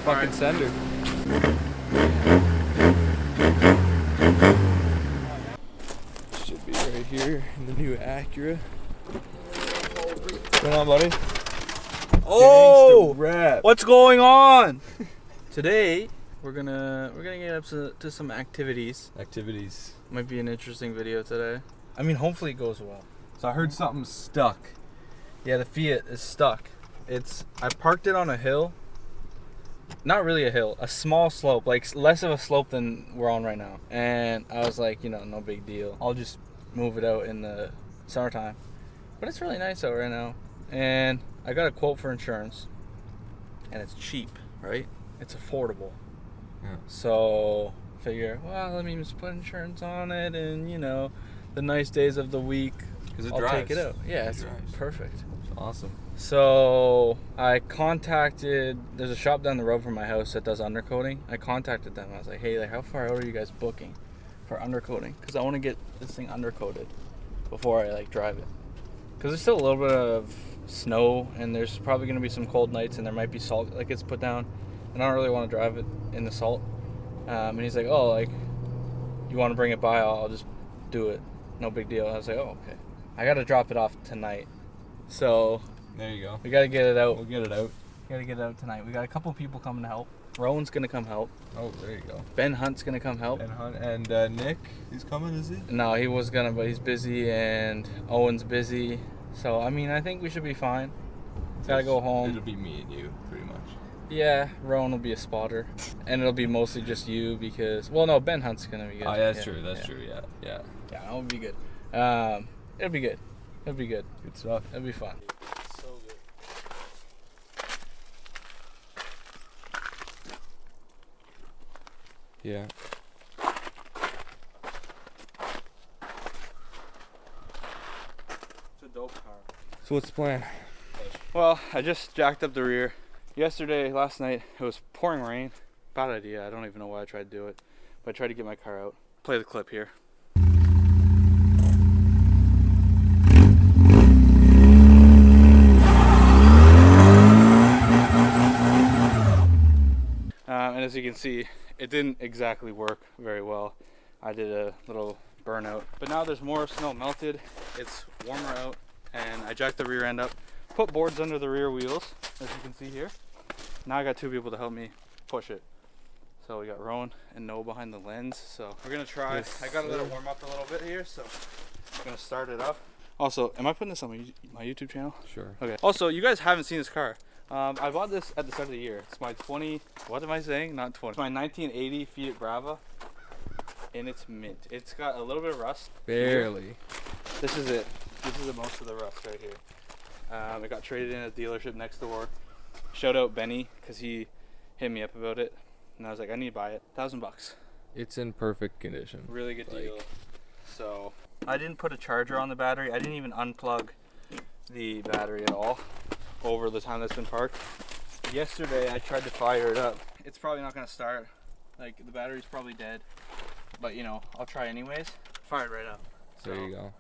Fucking send her. Should be right here in the new Acura. What's going on, buddy? Oh, rap. what's going on? Today we're gonna get up to some activities. Might be an interesting video today. I mean, hopefully it goes well. So I heard something stuck. Yeah, the Fiat is stuck. I parked it on a hill. Not really a hill, a small slope, like less of a slope than we're on right now. And I was like, no big deal. I'll just move it out in the summertime. But it's really nice out right now. And I got a quote for insurance. And it's cheap, right? It's affordable. Yeah. So figure, well, let me just put insurance on it, and the nice days of the week, I'll take it out. Yeah, it's perfect. It's awesome. So I contacted, there's a shop down the road from my house that does undercoating. I contacted them. I was like, hey, how far out are you guys booking for undercoating? Because I want to get this thing undercoated before I drive it. Because there's still a little bit of snow, and there's probably going to be some cold nights, and there might be salt that gets put down, and I don't really want to drive it in the salt. And he's like, oh, you want to bring it by, I'll just do it, no big deal. I was like, oh, okay. I got to drop it off tonight, so there you go. we got to get it out. We'll get it out. We got to get it out tonight. We got a couple people coming to help. Rowan's going to come help. Oh, there you go. Ben Hunt's going to come help. Ben Hunt and Nick, he's coming, is he? No, he was going to, but he's busy, and Owen's busy. So, I mean, I think we should be fine. Gotta go home. It'll be me and you, pretty much. Yeah, Rowan will be a spotter. And it'll be mostly just you because, well, no, Ben Hunt's going to be good. Oh, yeah, that's true. That's true, yeah. Yeah, it'll be good. It'll be good. It'll be good. Good stuff. It'll be fun. So good. Yeah. It's a dope car. So what's the plan? Well, I just jacked up the rear. Last night, it was pouring rain. Bad idea. I don't even know why I tried to do it. But I tried to get my car out. Play the clip here. And as you can see, it didn't exactly work very well. I did a little burnout. But now there's more snow melted. It's warmer out. And I jacked the rear end up. Put boards under the rear wheels, as you can see here. Now I got two people to help me push it. So we got Rowan and Noah behind the lens. So we're gonna try. Yes, I got to let it warm up a little bit here, so I'm gonna start it up. Also, am I putting this on my YouTube channel? Sure. Okay. Also, you guys haven't seen this car. I bought this at the start of the year. It's my what am I saying? Not 20. It's my 1980 Fiat Brava, and it's mint. It's got a little bit of rust. Barely. This is it. This is most of the rust right here. It got traded in at a dealership next door. Shout out Benny, because he hit me up about it. And I was like, I need to buy it. $1,000. It's in perfect condition. Really good deal. So, I didn't put a charger on the battery. I didn't even unplug the battery at all over the time that's been parked. Yesterday, I tried to fire it up. It's probably not going to start. The battery's probably dead. But, I'll try anyways. Fire it right up. So, there you go.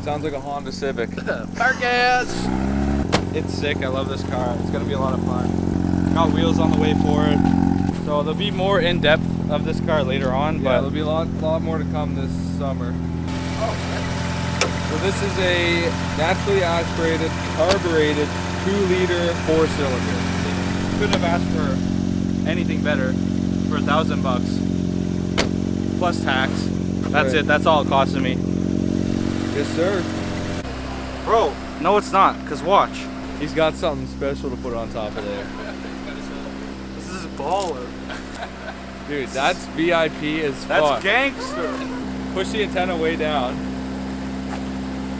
Sounds like a Honda Civic. Parkets! It's sick. I love this car. It's going to be a lot of fun. Got wheels on the way for it. So there'll be more in-depth of this car later on. Yeah, but there'll be a lot more to come this summer. So this is a naturally aspirated, carbureted, 2-liter 4-cylinder. Couldn't have asked for anything better for $1,000 plus tax. That's Right. it. That's all it costed me. Yes, sir. Bro, no it's not, because watch. He's got something special to put on top of there. This is baller. Dude, that's VIP as fuck. That's gangster. Push the antenna way down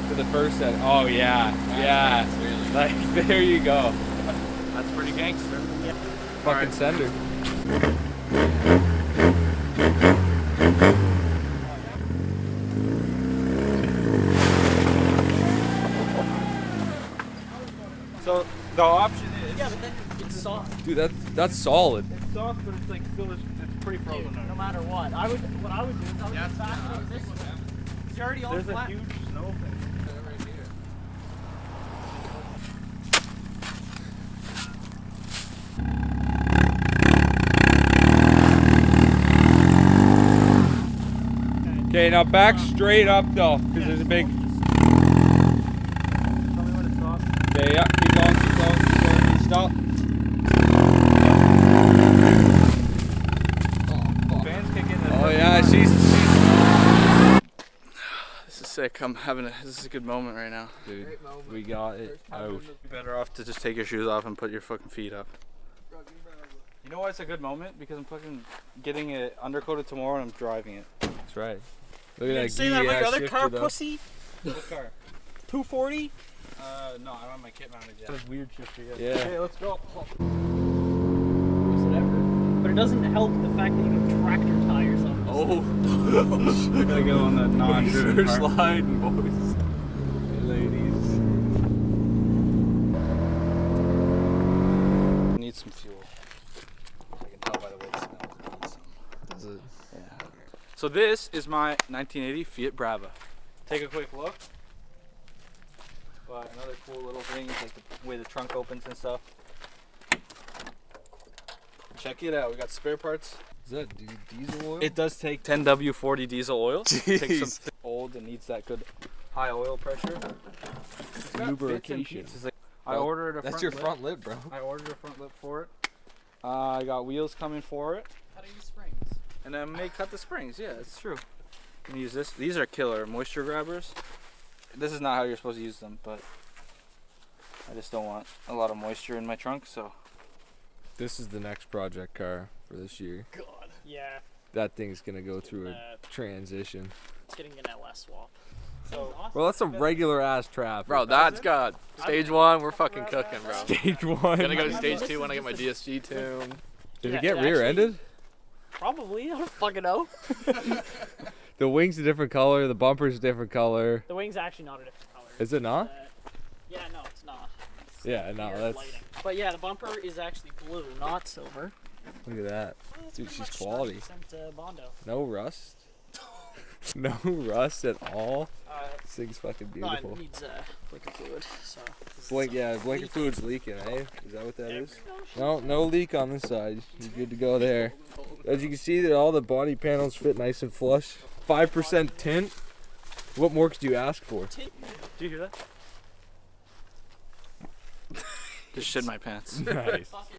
to the first set. Oh, yeah. Yeah. There you go. That's pretty gangster. Fucking sender. So the option is, Yeah, but then it's soft. Dude, that's solid. soft, but it's like still it's pretty frozen. Dude, no matter what. What I would do is I would just fasten it this way. It's already all There's flat. a huge snow thing. Right here. Okay, now back straight up though, because there's a big. Tell me when it's soft. Okay, yeah, keep going, keep going, keep going. Stop. Fans kick in. Oh yeah, she's. This is sick. This is a good moment right now. Dude, we got it out. You're better off to just take your shoes off and put your fucking feet up. You know why it's a good moment? Because I'm fucking getting it undercoated tomorrow and I'm driving it. That's right. Look You at didn't that say that about your other shifter, car, though. pussy? What car? 240? No, I don't have my kit mounted yet. That's weird shifter, Yeah. Okay, let's go. Whatever. But it doesn't help the fact that you have tractor tires on this. Oh. We're gonna go on the non-driven part. Sliding, boys. Ladies. Need some fuel. I can tell by the way it smells. It needs some. Is it? Yeah. So this is my 1980 Fiat Brava. Take a quick look. But another cool little thing is like the way the trunk opens and stuff. Check it out. We got spare parts. Is that diesel oil? It does take 10W40 diesel oil. It takes Jeez. some old and needs that good high oil pressure. It's got Lubrication. bits and pieces. I Well, ordered a That's front your lip. front lip, bro. I ordered a front lip for it. I got wheels coming for it. How do you springs? And I may cut the springs. Yeah, it's true. You can use this. These are killer moisture grabbers. This is not how you're supposed to use them, but I just don't want a lot of moisture in my trunk, so. This is the next project car for this year. God. Yeah, That thing's gonna go through a transition. it's getting an LS swap. So Well, that's some regular ass traffic. Bro, that's got stage one. We're fucking cooking, bro. Stage one. Gonna go to stage two when I get my DSG tuned. Did Yeah, it get it rear-ended? Probably. I don't fucking know. The wing's a different color. The bumper's a different color. The wing's actually not a different color. Is it not? Yeah, no, it's not. It's Yeah, no, weird that's. lighting. But yeah, the bumper is actually blue, not silver. Look at that. It's Dude, pretty she's much quality. 90% Bondo. No rust. No rust at all. This thing's fucking No, beautiful. it needs blinker fluid. So this is Blinker leaking. fluid's leaking, eh? Is that what that is? No, No leak on this side. You're good to go there. As you can see, that all the body panels fit nice and flush. 5% tint. What more could you ask for? Did you hear that? Just shit my pants. Nice.